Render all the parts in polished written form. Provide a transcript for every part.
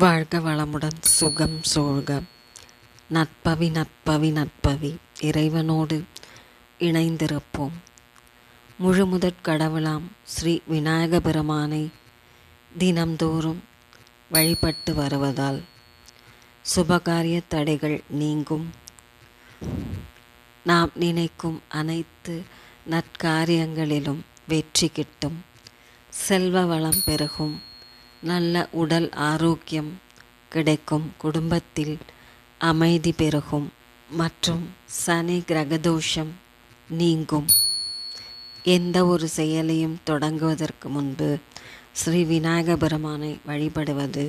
வாழ்க வளமுடன் சுகம் சூழ்க. நற்பவி நற்பவி நற்பவி இறைவனோடு இணைந்திருப்போம். முழுமுதற் கடவுளாம் ஸ்ரீ விநாயக பெருமானை தினம்தோறும் வழிபட்டு வருவதால் சுபகாரிய தடைகள் நீங்கும். நாம் நினைக்கும் அனைத்து நற்காரியங்களிலும் வெற்றி கிட்டும். செல்வ வளம் பெருகும். நல்ல உடல் ஆரோக்கியம் கிடைக்கும். குடும்பத்தில் அமைதி பெருகும் மற்றும் சனி கிரகதோஷம் நீங்கும். எந்த ஒரு செயலையும் தொடங்குவதற்கு முன்பு ஸ்ரீ விநாயக பெருமானை வழிபடுவது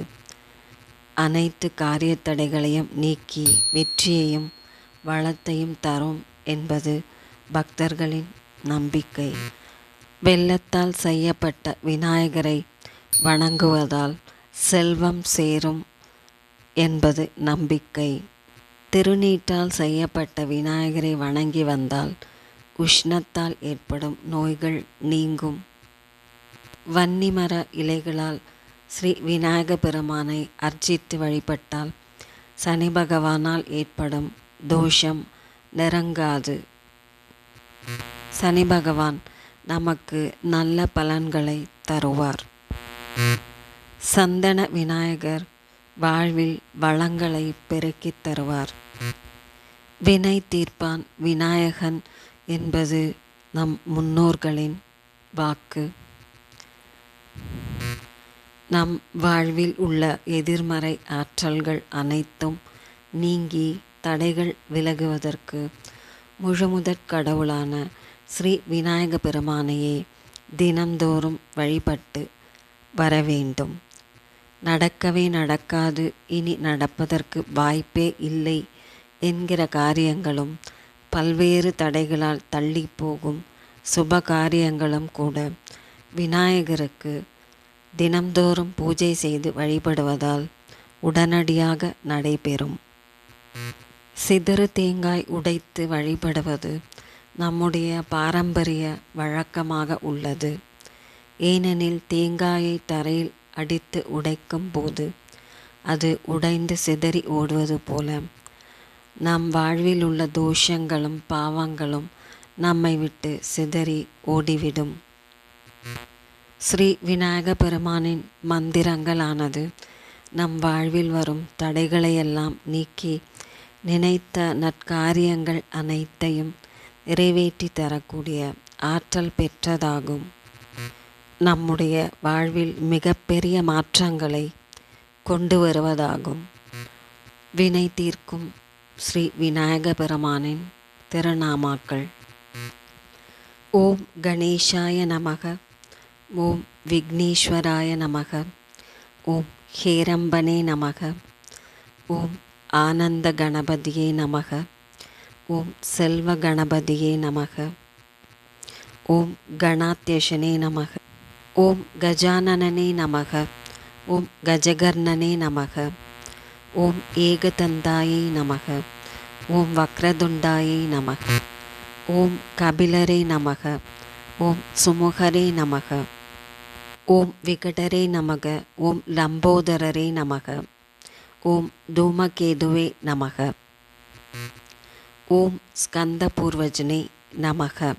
அனைத்து காரியத்தடைகளையும் நீக்கி வெற்றியையும் வளத்தையும் தரும் என்பது பக்தர்களின் நம்பிக்கை. வெள்ளத்தால் செய்யப்பட்ட விநாயகரை வணங்குவதால் செல்வம் சேரும் என்பது நம்பிக்கை. திருநீற்றால் செய்யப்பட்ட விநாயகரை வணங்கி வந்தால் உஷ்ணத்தால் ஏற்படும் நோய்கள் நீங்கும். வன்னிமர இலைகளால் ஸ்ரீ விநாயக பெருமானை அர்ச்சித்து வழிபட்டால் சனி பகவானால் ஏற்படும் தோஷம் நெருங்காது. சனி பகவான் நமக்கு நல்ல பலன்களை தருவார். சந்தன விநாயகர் வாழ்வில் வளங்களை பெருக்கித் தருவார். வினை தீர்ப்பான் விநாயகன் என்பது நம் முன்னோர்களின் வாக்கு. நம் வாழ்வில் உள்ள எதிர்மறை ஆற்றல்கள் அனைத்தும் நீங்கி தடைகள் விலகுவதற்கு முழுமுதற் கடவுளான ஸ்ரீ விநாயக பெருமானையே தினம்தோறும் வழிபட்டு வர வேண்டும். நடக்கவே நடக்காது, இனி நடப்பதற்கு வாய்ப்பே இல்லை என்கிற காரியங்களும் பல்வேறு தடைகளால் தள்ளி போகும் சுப காரியங்களும் கூட விநாயகருக்கு தினம்தோறும் பூஜை செய்து வழிபடுவதால் உடனடியாக நடைபெறும். சிதறு தேங்காய் உடைத்து வழிபடுவது நம்முடைய பாரம்பரிய வழக்கமாக உள்ளது. ஏனெனில் தேங்காயை தரையில் அடித்து உடைக்கும் போது அது உடைந்து சிதறி ஓடுவது போல நம் வாழ்வில் உள்ள தோஷங்களும் பாவங்களும் நம்மை விட்டு சிதறி ஓடிவிடும். ஸ்ரீ விநாயக பெருமானின் மந்திரங்களானது நம் வாழ்வில் வரும் தடைகளையெல்லாம் நீக்கி நினைத்த நற்காரியங்கள் அனைத்தையும் நிறைவேற்றி தரக்கூடிய ஆற்றல் பெற்றதாகும். நம்முடைய வாழ்வில் மிகப்பெரிய மாற்றங்களை கொண்டு வருவதாகும். வினை தீர்க்கும் ஸ்ரீ விநாயக பெருமானின் திருநாமாக்கள்: ஓம் கணேஷாய நமக, ஓம் விக்னேஸ்வராய நமக, ஓம் ஹேரம்பனே நமக, ஓம் ஆனந்த கணபதியே நமக, ஓம் செல்வ கணபதியே நமக, ஓம் கணாத்யஷனே நமக, ஓம் கஜானனே நமக, ஓம் கஜகர்ணனே நமக, ஓம் ஏகதந்தாயை நமக, ஓம் வக்ரதுண்டாயை நமக, ஓம் கபிலரே நமக, ஓம் சுமுகரே நமக, ஓம் விகடரே நமக, ஓம் லம்போதரரே நமக, ஓம் தூமகேதுவே நமக, ஓம் ஸ்கந்த பூர்வஜனே நமக.